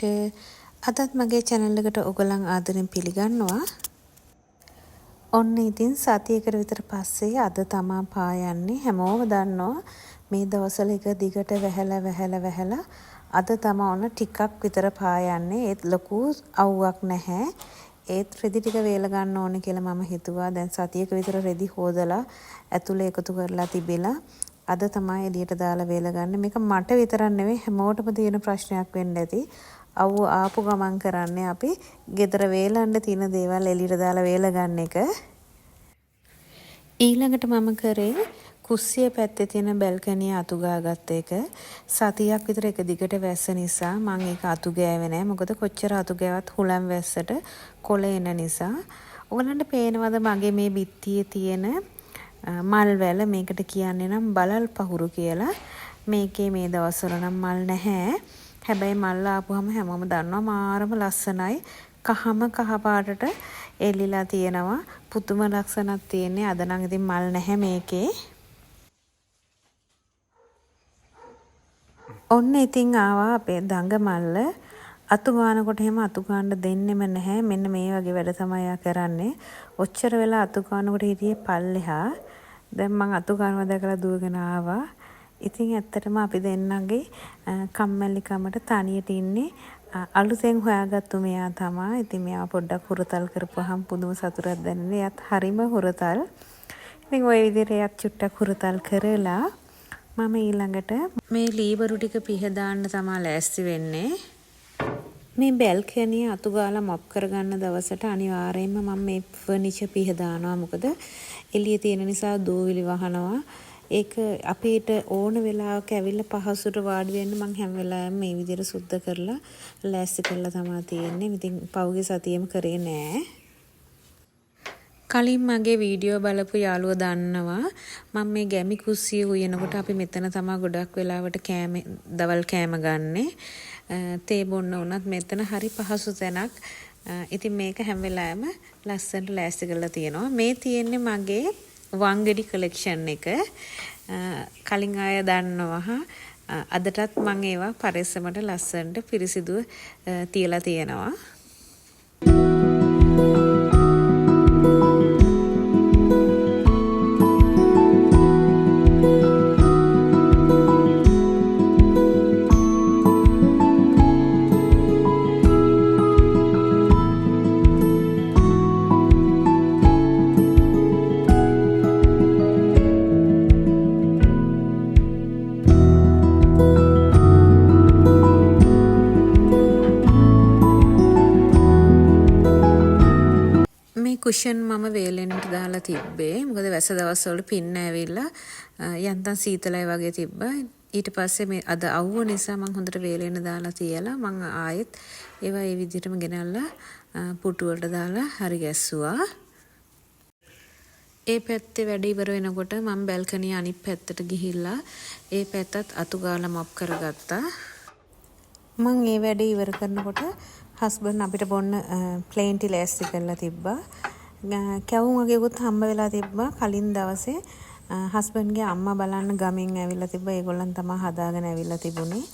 ඔයාලට අදත් මගේ channel එකට ඔයගලන් ආදරෙන් පිළිගන්නවා. ඔන්න ඉතින් සතියකට විතර පස්සේ අද තමා පායන්නේ. හැමෝම දන්නවා මේ දවස්වල එක දිගට වැහැලා අද තමා ඔන්න ටිකක් විතර පායන්නේ. ඒත් ලොකු අවුවක් නැහැ. ඒත් රෙදි ටික වේල ගන්න ඕනේ කියලා මම හිතුවා. දැන් සතියක විතර රෙදි හොදලා ඇතුලේ එකතු කරලා තිබිලා අද තමයි එළියට දාලා වේල ගන්න. මේක මට විතරක් නෙවෙයි හැමෝටම තියෙන ප්‍රශ්නයක් වෙන්න ඇති. අවුව ආපු ගමන් කරන්නේ අපි ගෙදර වේලන්න තියෙන දේවල් එළියට දාලා වේල ගන්න එක. ඊළඟට මම කරේ කුස්සිය පැත්තේ තියෙන බැල්කනිය අතු ගාගත්ත එක. සතියක් විතර එක දිගට වැස්ස නිසා මම ඒක අතු ගෑවේ නැහැ. මොකද කොච්චර අතු ගෑවත් හුලම් වැස්සට කොළ එන නිසා. ඔයගලන්ට පේනවද මගේ මේ බිත්තියේ තියෙන මල් වැල? මේකට කියන්නේ නම් බලල් පහුරු කියලා. මේකේ මේ දවස්වල නම් මල් නැහැ. හැබැයි මල් ආපුවම හැමෝම දන්නවා මාරම ලස්සනයි. කහම කහ පාටට එල්ලිලා තියෙනවා. පුදුම ලක්ෂණක් තියෙන්නේ. අද නම් ඉතින් මල් නැහැ මේකේ. ඔන්න ඉතින් ආවා අපේ දඟ මල්ල. අතු ගන්නකොට එහෙම අතු ගන්න දෙන්නෙම නැහැ. මෙන්න මේ වගේ වැඩ තමයි යා කරන්නේ. ඔච්චර වෙලා අතු ගන්නකොට හිටියේ පල්ලෙහා. දැන් මං අතු ගන්නවා දැකලා දුවගෙන ආවා. ඉතින් ඇත්තටම අපි දෙන්නගේ කම්මැලිකමට තනියට ඉන්නේ. අලුතෙන් හොයාගත්තු මෙයා තමයි. ඉතින් මෙයා පොඩ්ඩක් හුරතල් කරපුවාම පුදුම සතුටක් දැනෙන්නේ. එයාත් හරිම හුරතල්. ඉතින් ওই විදිහට එයාත් චුට්ටක් හුරතල් කරලා මම ඊළඟට මේ ලීබරු ටික පිහදාන්න තමයි ලෑස්ති වෙන්නේ. මේ බැල්කනිය අතු ගාලා මොප් කරගන්න දවසට අනිවාර්යයෙන්ම මම මේ ෆර්නිචර් පිහදානවා. මොකද එළියේ තියෙන නිසා දූවිලි වහනවා. ඒක අපිට ඕන වෙලාවක ඇවිල්ලා පහසුට වාඩි වෙන්න මම හැම වෙලාවෙම මේ විදිහට සුද්ධ කරලා ලෑස්ති කරලා තමයි තියෙන්නේ. ඉතින් පහුගිය සතියෙම කරේ නෑ. කලින් මගේ වීඩියෝ බලපු යාළුවෝ දන්නවා මම මේ ගැමි කුස්සිය උයනකොට අපි මෙතන තමයි ගොඩක් වෙලාවට දවල් කෑම ගන්නෙ. තේ බොන්න උනත් මෙතන හරි පහසු තැනක්. ඉතින් මේක හැම වෙලාවෙම ලස්සනට ලෑස්ති කරලා තියෙනවා. මේ තියෙන්නේ මගේ වංගෙඩි කලෙක්ෂන් එක. කලින් අය දන්නවා අදටත් මම ඒවා පරිස්සමට ලස්සනට පිරිසිදුව තියලා තියෙනවා. කුෂන් මම වේලෙන්ට දාලා තිබ්බේ. මොකද වැස දවස්වල පින්න ඇවිල්ලා යන්තම් සීතලයි වගේ තිබ්බා. ඊට පස්සේ මේ අද අවුව නිසා මම හොඳට වේලෙන්න දාලා තියලා මම ආයෙත් ඒවා ඒ විදිහටම ගෙනල්ලා පුටු වලට දාලා හරි ගැස්සුවා. ඒ පැත්තේ වැඩ ඉවර වෙනකොට මම බැල්කනිය අනිත් පැත්තට ගිහිල්ලා ඒ පැත්තත් අතු ගාලා මොප් කරගත්තා. මම ඒ වැඩ ඉවර කරනකොට හස්බන්ඩ් අපිට බොන්න ප්ලේන් ටී ලෑස්ති කරලා තිබ්බා. කැවුම් වගේකුත් හම්බ වෙලා තිබ්බා. කලින් දවසේ හස්බන්ඩ්ගේ අම්මා බලන්න ගමෙන් ඇවිල්ලා තිබ්බා. ඒගොල්ලන් තමයි හදාගෙන ඇවිල්ලා තිබුණේ.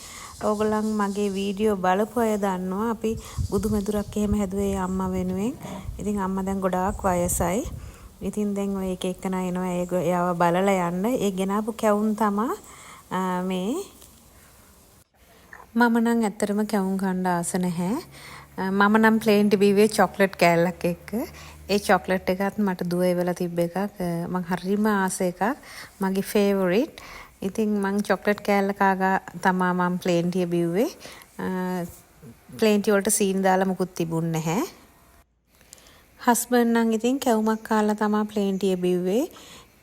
ඕගොල්ලන් මගේ වීඩියෝ බලපු අය දන්නවා අපි බුදු මෙදුරක් එහෙම හැදුවේ අම්මා වෙනුවෙන්. ඉතින් අම්මා දැන් ගොඩාක් වයසයි. ඉතින් දැන් ඔය එක එකනා එනවා එයාව බලලා යන්න. ඒ ගෙනාපු කැවුම් තමයි මේ. මම නම් ඇත්තටම කැවුම් කන්න ආස නැහැ. මම නම් ප්ලේන් ටී බීවේ චොක්ලට් කෑල්ලක් එක්ක. ඒ චොක්ලට් එකත් මට දුව එවලා තිබ්බ එකක්. මම හරිම ආස එකක්. මගේ ෆේවරිට්. ඉතින් මම චොක්ලට් කෑල්ල කාගා තමයි මම ප්ලේන් ටී බීවේ. ප්ලේන් ටී වලට සීනි දාලා මුකුත් තිබුණ නැහැ. හස්බන්ඩ් නම් ඉතින් කැවුමක් කාලා තමයි ප්ලේන් ටී බීවේ.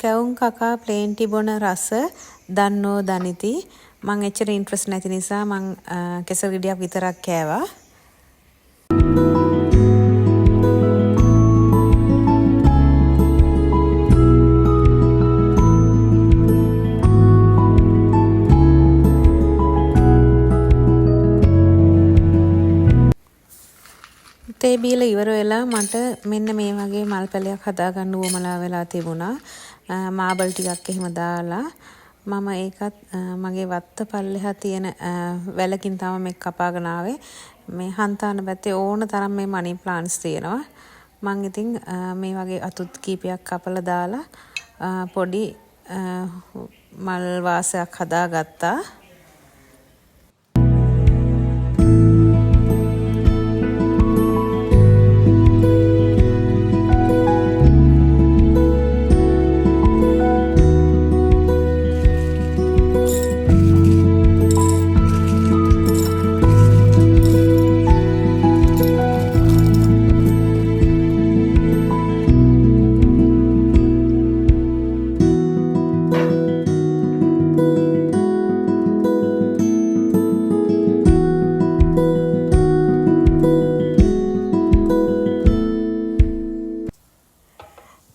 කැවුම් කකා ප්ලේන් ටී බොන රස දන්නෝ දනිති. මං එච්චර ඉන්ට්‍රස්ට් නැති නිසා මං කෙසල් ගෙඩියක් විතරක් කෑවා. තේ බීලා ඉවර වෙලා මට මෙන්න මේ වගේ මල් පැලයක් හදාගන්න උවමලා වෙලා තිබුණා. මාබල් ටිකක් එහෙම දාලා මම ඒකත් මගේ වත්ත පල්ලෙහා තියෙන වැලකින් තමයි මේක කපාගෙන ආවේ. මේ හන්තාන පැත්තේ ඕන තරම් මේ මනි ප්ලාන්ට්ස් තියෙනවා. මං ඉතින් මේ වගේ අතුත් කීපයක් කපලා දාලා පොඩි මල් වාසයක් හදාගත්තා.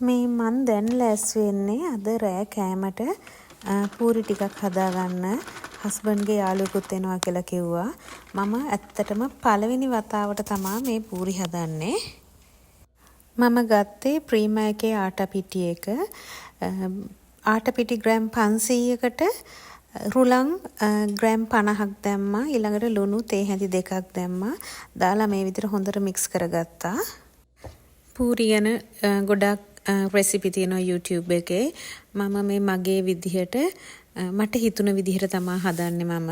මේ මන් දැන් ලෑස්ති වෙන්නේ අද රෑ කෑමට පූරි ටිකක් හදාගන්න. හස්බන්ඩ්ගේ යාළුවෙකුත් එනවා කියලා කිව්වා. මම ඇත්තටම පළවෙනි වතාවට තමයි මේ පූරි හදන්නේ. මම ගත්තේ ප්‍රීමා එකේ ආටා පිටි එක. ආටා පිටි ග්‍රෑම් 500කට රුලන් ග්‍රෑම් 50ක් දැම්මා. ඊළඟට ලුණු තේ හැඳි 2ක් දැම්මා. දාලා මේ විදිහට හොඳට මික්ස් කරගත්තා. පූරි ගැන ගොඩක් රෙසිපි තියෙනවා YouTube එකේ. මම මේ මගේ විදිහට මට හිතුණ විදිහට තමයි හදන්නේ. මම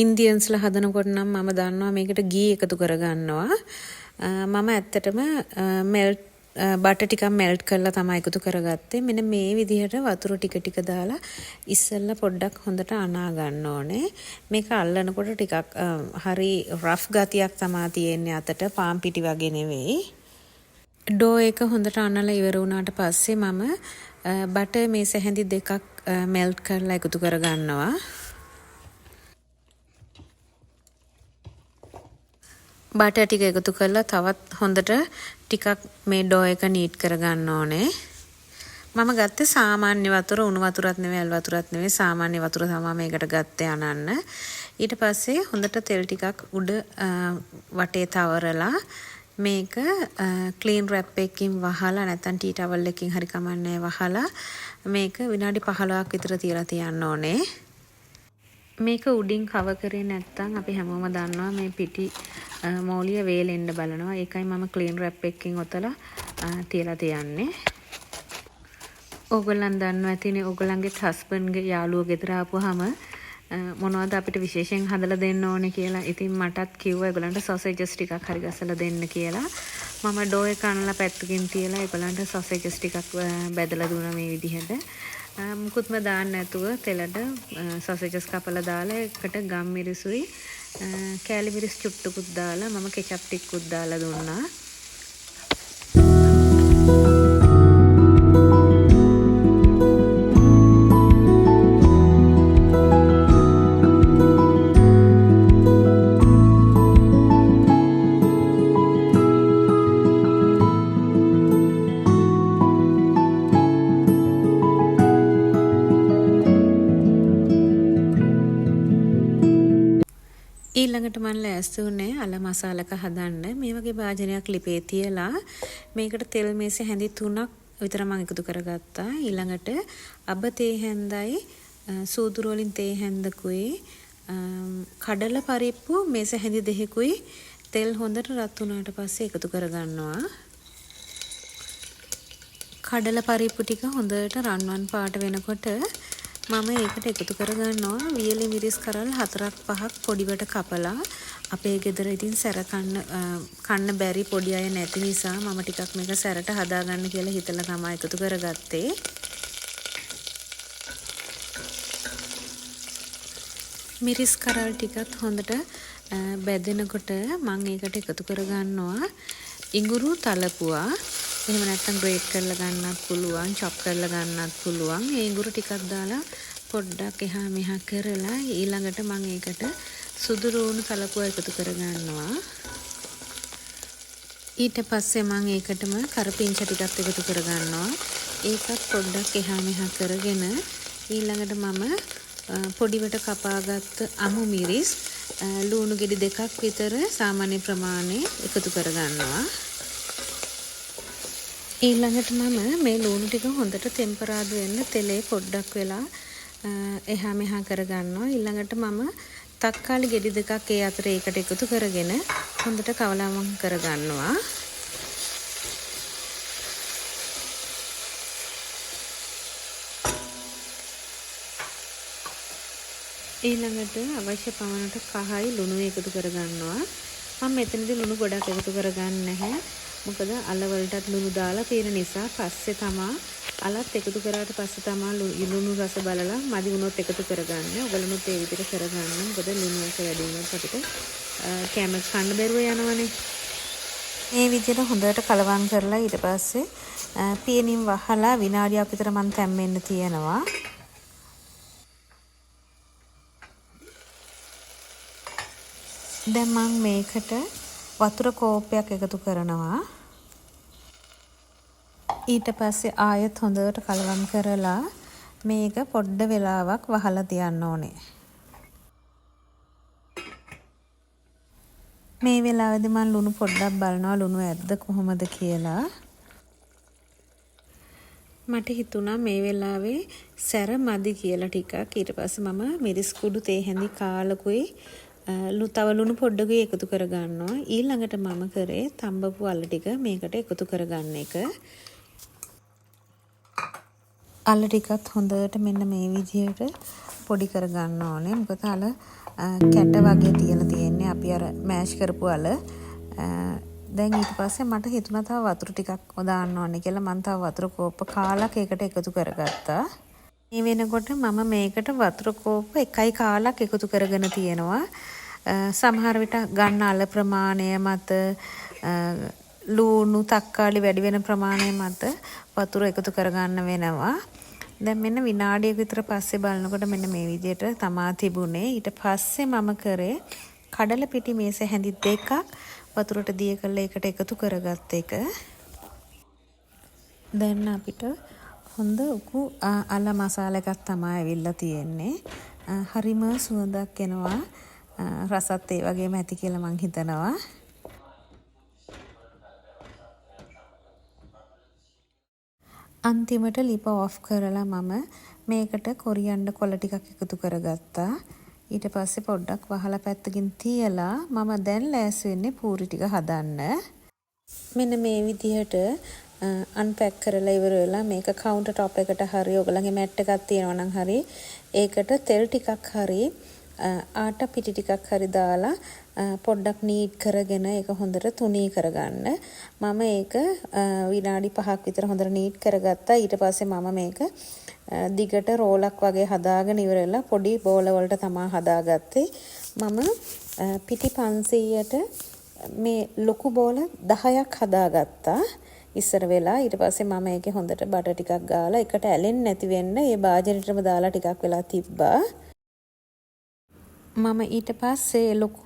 ඉන්දියන්ස්ලා හදනකොට නම් මම දන්නවා මේකට ගී එකතු කරගන්නවා. මම ඇත්තටම මෙල්ට් බටර් ටිකක් මෙල්ට් කරලා තමයි එකතු කරගත්තේ. මෙන්න මේ විදිහට වතුර ටික ටික දාලා ඉස්සෙල්ලා පොඩ්ඩක් හොඳට අනා ගන්න ඕනේ. මේක අල්ලනකොට ටිකක් හරි රෆ් ගතියක් තමයි තියෙන්නේ අතට. පාන් පිටි වගේ නෙවෙයි. ඩෝ එක හොඳට අනලා ඉවර වුණාට පස්සේ මම බටර් මේස හැඳි 2ක් මෙල්ට් කරලා එකතු කරගන්නවා. බටර් ටික එකතු කරලා තවත් හොඳට ටිකක් මේ ඩෝ එක නීට් කරගන්න ඕනේ. මම ගත්තේ සාමාන්‍ය වතුර, උණු වතුරත් නෙවෙයි, ඇල් වතුරත් නෙවෙයි, සාමාන්‍ය වතුර තමයි මේකට ගත්තේ අනන්න. ඊට පස්සේ හොඳට තෙල් ටිකක් උඩ වටේ තවරලා මේක ක්ලීන් රැප් එකකින් වහලා නැත්නම් ටී ටවල් එකකින් හරි කමන්නේ වහලා මේක විනාඩි 15ක් විතර තියලා තියන්න ඕනේ. මේක උඩින් කව කරේ නැත්නම් අපි හැමෝම දන්නවා මේ පිටි මෝලිය වේලෙන්න බලනවා. ඒකයි මම ක්ලීන් රැප් එකකින් ඔතලා තියලා තියන්නේ. ඕගොල්ලන් දන්නවා ඇතිනේ ඕගොල්ලන්ගේ හස්බන්ඩ්ගේ යාළුවෝ ගෙදර ආපුවාම මොනවද අපිට විශේෂයෙන් හදලා දෙන්න ඕනේ කියලා. ඉතින් මටත් කිව්වා ඒගොල්ලන්ට සොසේජස් ටිකක් හරි ගසලා දෙන්න කියලා. මම ඩෝ එක අනලා පැත්තකින් තියලා ඒගොල්ලන්ට සොසේජස් ටිකක් බෙදලා දුන්නා මේ විදිහට. මුකුත්ම දාන්න නැතුව තෙලට සොසේජස් කපලා දාලා එකට ගම් මිරිසුයි කෑලි මිරිස් චුට්ටකුත් දාලා මම කෙචප් ටිකකුත් දාලා දුන්නා. ඊළඟට මම ලෑස්ති වුණේ අල මසාලක හදන්න. මේ වගේ භාජනයක් ලිපේ තියලා මේකට තෙල් මේසෙ හැඳි 3ක් විතර මම එකතු කරගත්තා. ඊළඟට අබ තේ හැන්දයි සූදුරු වලින් තේ හැන්දකුයි කඩල පරිප්පු මේසෙ හැඳි 2කුයි තෙල් හොඳට රත් වුණාට පස්සේ එකතු කරගන්නවා. කඩල පරිප්පු ටික හොඳට රන්වන් පාට වෙනකොට මම ඒකට එකතු කරගන්නවා වියලි මිරිස් කරල් 4-5ක් පොඩිවට කපලා. අපේ ගෙදර ඉතින් සැර කන්න බැරි පොඩි අය නැති නිසා මම ටිකක් මේක සැරට හදාගන්න කියලා හිතලා තමයි එකතු කරගත්තේ. මිරිස් කරල් ටිකත් හොඳට බැදෙනකොට මම ඒකට එකතු කරගන්නවා ඉඟුරු තලපුවා. එහෙම නැත්නම් ග්‍රේට් කරලා ගන්නත් පුළුවන්, චොප් කරලා ගන්නත් පුළුවන්. ඒ ඉඟුරු ටිකක් දාලා පොඩ්ඩක් එහා මෙහා කරලා ඊළඟට මම ඒකට සුදු රෝණු තලපුව එකතු කරගන්නවා. ඊට පස්සේ මම ඒකටම කරපිංච ටිකක් එකතු කරගන්නවා. ඒකත් පොඩ්ඩක් එහා මෙහා කරගෙන ඊළඟට මම පොඩිවට කපාගත්ත අමු මිරිස් ලුණු ගෙඩි 2ක් විතර සාමාන්‍ය ප්‍රමාණය එකතු කරගන්නවා. ඊළඟට මම මේ ලුණු ටික හොඳට ටෙම්පරාදු වෙන්න තෙලේ පොඩ්ඩක් වෙලා එහා මෙහා කරගන්නවා. ඊළඟට මම තක්කාලි ගෙඩි දෙකක් ඒ අතර ඒකට එකතු කරගෙන හොඳට කවලම් කරගන්නවා. ඊළඟට අවශ්‍ය පමණට කහයි ලුණු එකතු කරගන්නවා. මම මෙතනදී ලුණු ගොඩක් එකතු කරගන්නේ නැහැ. මොකද අල වලටත් ලුණු දාලා තියෙන නිසා පස්සේ තමා අලත් එකතු කරාට පස්සේ තමා ලුණු රස බලලා මදි වුණොත් එකතු කරගන්න. ඔයගොල්ලෝත් ඒ විදිහට කරගන්න. මොකද ලුණු රස වැඩි වුණොත් අපිට කැම කන්න බැරුව යනවනේ. මේ විදිහට හොඳට කලවම් කරලා ඊට පස්සේ පියනින් වහලා විනාඩියක් විතර මම තැම්බෙන්න තියනවා. දැන් මම මේකට වතුර කෝප්පයක් එකතු කරනවා. ඊට පස්සේ ආයෙත් හොඳට කලවම් කරලා මේක පොඩ්ඩ වෙලාවක් වහලා තියන්න ඕනේ. මේ වෙලාවේදී මම ලුණු පොඩ්ඩක් බලනවා ලුණු ඇද්ද කොහොමද කියලා. මට හිතුණා මේ වෙලාවේ සැර මදි කියලා ටිකක්. ඊට පස්සේ මම මිරිස් කුඩු තේ හැඳි කාලකුයි තව ලුණු පොඩ්ඩකුයි එකතු කරගන්නවා. ඊළඟට මම කරේ තඹපු අල්ල ටික මේකට එකතු කරගන්න එක. අල්ල ටිකත් හොඳට මෙන්න මේ විදිහට පොඩි කරගන්න ඕනේ. මොකද අල කැට වගේ තියලා තියෙන්නේ අපි අර මෑෂ් කරපු අල. දැන් ඊට පස්සේ මට හිතුණා තව වතුර ටිකක් දාන්න ඕනේ කියලා මම තව වතුර කෝප්ප කාලක් ඒකට එකතු කරගත්තා. මේ වෙනකොට මම මේකට වතුර කෝප්ප 1යි කාලක් එකතු කරගෙන තියෙනවා. සමහර විට ගන්න අල ප්‍රමාණය මත ලුණු තක්කාලි වැඩි වෙන ප්‍රමාණය මත වතුර එකතු කරගන්න වෙනවා. දැන් මෙන්න විනාඩියක විතර පස්සේ බලනකොට මෙන්න මේ විදිහට තමා තිබුණේ. ඊට පස්සේ මම කරේ කඩල පිටි මේස හැඳි දෙකක් වතුරට දිය කරලා ඒකට එකතු කරගත්ත එක. දැන් අපිට හොඳ උකු අල මසාලා එකක් තමයි ඇවිල්ලා තියෙන්නේ. හරිම සුවඳක් එනවා. රසත් ඒ වගේම ඇති කියලා මං හිතනවා. අන්තිමට ලිප ඔෆ් කරලා මම මේකට කොරියන්ඩර් කොළ ටිකක් එකතු කරගත්තා. ඊට පස්සේ පොඩ්ඩක් වහලා පැත්තකින් තියලා මම දැන් ලෑස්ති වෙන්නේ පූරි ටික හදන්න. මෙන්න මේ විදිහට අන්පැක් කරලා ඉවර වෙලා මේක කවුන්ටර් টොප් එකට හරි ඔයගලගේ මැට් එකක් තියෙනවා නම් හරි ඒකට තෙල් ටිකක් හරි ආට පිටි ටිකක් හරි දාලා පොඩ්ඩක් නීට් කරගෙන ඒක හොඳට තුනී කරගන්න. මම ඒක විනාඩි 5ක් විතර හොඳට නීට් කරගත්තා. ඊට පස්සේ මම මේක දිගට රෝලක් වගේ හදාගෙන ඉවරලා පොඩි බෝල වලට තමයි හදාගත්තේ. මම පිටි 500ට මේ ලොකු බෝල 10ක් හදාගත්තා ඉස්සර වෙලා. ඊට පස්සේ මම ඒකේ හොඳට බටර් ටිකක් ගාලා එකට ඇලෙන්නේ නැති වෙන්න ඒ භාජනෙටම දාලා ටිකක් වෙලා තිබ්බා. මම ඊට පස්සේ ලොකු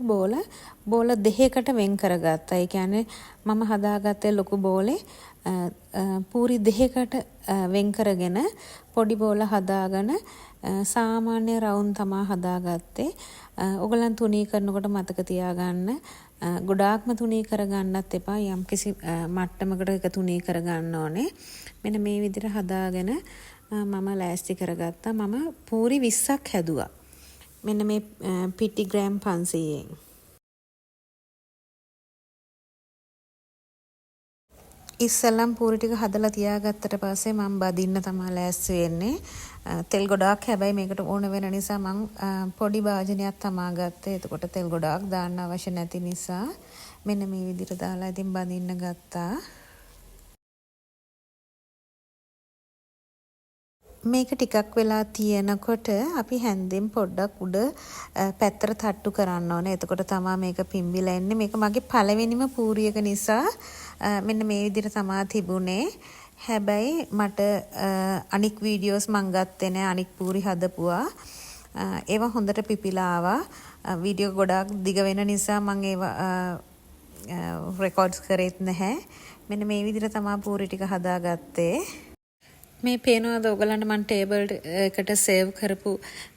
බෝල දෙකකට වෙන් කරගත්තා. ඒ කියන්නේ මම හදාගත්තේ ලොකු බෝලේ පූරි දෙකකට වෙන් කරගෙන පොඩි බෝල හදාගෙන සාමාන්‍ය රවුම් තමයි හදාගත්තේ. ඔයගලන් තුනී කරනකොට මතක තියාගන්න ගොඩාක්ම තුනී කරගන්නත් එපා. යම්කිසි මට්ටමකට එක තුනී කරගන්න ඕනේ. මෙන්න මේ විදිහට හදාගෙන මම ලෑස්ති කරගත්තා. මම පූරි 20ක් හැදුවා. මෙන්න මේ පිටි ග්‍රෑම් 500ෙන්. ඉස්සෙල්ලම් පූරි ටික හදලා තියාගත්තට පස්සේ මම බදින්න තමයි ලෑස්ති වෙන්නේ. තෙල් ගොඩාක් හැබැයි මේකට ඕන වෙන නිසා මම පොඩි භාජනයක් තමා ගත්තේ. එතකොට තෙල් ගොඩාක් දාන්න අවශ්‍ය නැති නිසා මෙන්න මේ විදිහට දාලා ඉතින් බදින්න ගත්තා. මේක ටිකක් වෙලා තියෙනකොට අපි හැන්දෙන් පොඩ්ඩක් උඩ පැත්තට තට්ටු කරන්න ඕනේ. එතකොට තමයි මේක පිම්බිලා එන්නේ. මේක මගේ පළවෙනිම පූරි එක නිසා මෙන්න මේ විදිහට තමයි තිබුණේ. හැබැයි මට අනික් වීඩියෝස් මං ගත්තේ නෑ අනික් පූරි හදපුවා. ඒවා හොඳට පිපිලා ආවා. වීඩියෝ ගොඩාක් දිග වෙන නිසා මං ඒවා රෙකෝඩ්ස් කරෙත් නැහැ. මෙන්න මේ විදිහට තමයි පූරි ටික හදාගත්තේ. මේ පේනවාද ඔයගලන්ට මම ටේබල් එකට සේව් කරපු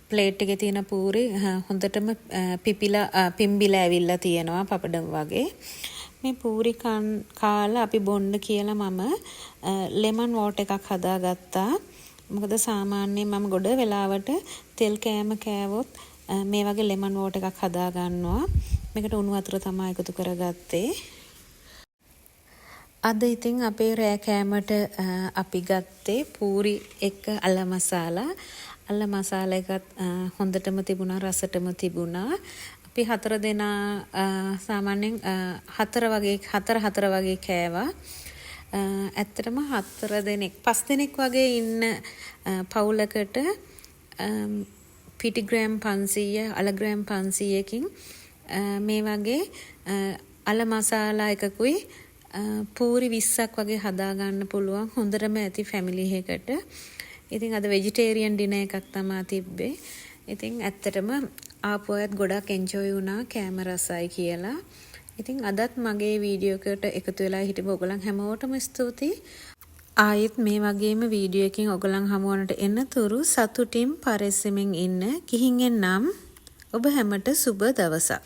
ප්ලේට් එකේ තියෙන පූරි හොඳටම පිම්බිලා ඇවිල්ලා තියෙනවා පපඩම් වගේ. මේ පූරි කාලා අපි බොන්න කියලා මම ලෙමන් වෝටර් එකක් හදාගත්තා. මොකද සාමාන්‍යයෙන් මම ගොඩ වෙලාවට තෙල් කෑම කෑවොත් මේ වගේ ලෙමන් වෝටර් එකක් හදා ගන්නවා. මේකට උණු වතුර තමයි එකතු කරගත්තේ. අද ඉතින් අපේ රෑ කෑමට අපි ගත්තේ පූරි එක්ක අල්ල මසාලා. අල්ල මසාලා එකත් හොඳටම තිබුණා, රසටම තිබුණා. අපි 4 දෙනා සාමාන්‍යයෙන් 4 වගේ කෑවා. ඇත්තටම 4 දෙනෙක් 5 දෙනෙක් වගේ ඉන්න පවුලකට පිටි ග්‍රෑම් 500 අල ග්‍රෑම් 500කින් මේ වගේ අල මසාලා එකකුයි පූරි 20ක් වගේ හදා ගන්න පුළුවන් හොඳටම ඇති ෆැමිලි එකකට. ඉතින් අද වෙජිටේරියන් ඩිනර් එකක් තමයි තිබ්බේ. ඉතින් ඇත්තටම ආපු අයත් ගොඩක් එන්ජොයි වුණා කෑම රසයි කියලා. ඉතින් අදත් මගේ වීඩියෝ එකට එකතු වෙලා හිටපු ඔයගොල්ලන් හැමෝටම ස්තුතියි. ආයෙත් මේ වගේම වීඩියෝ එකකින් ඔයගොල්ලන් හමුවන්නට එනතුරු සතුටින් පරිස්සමින් ඉන්න. ගිහින් එන්නම්. ඔබ හැමට සුබ දවසක්.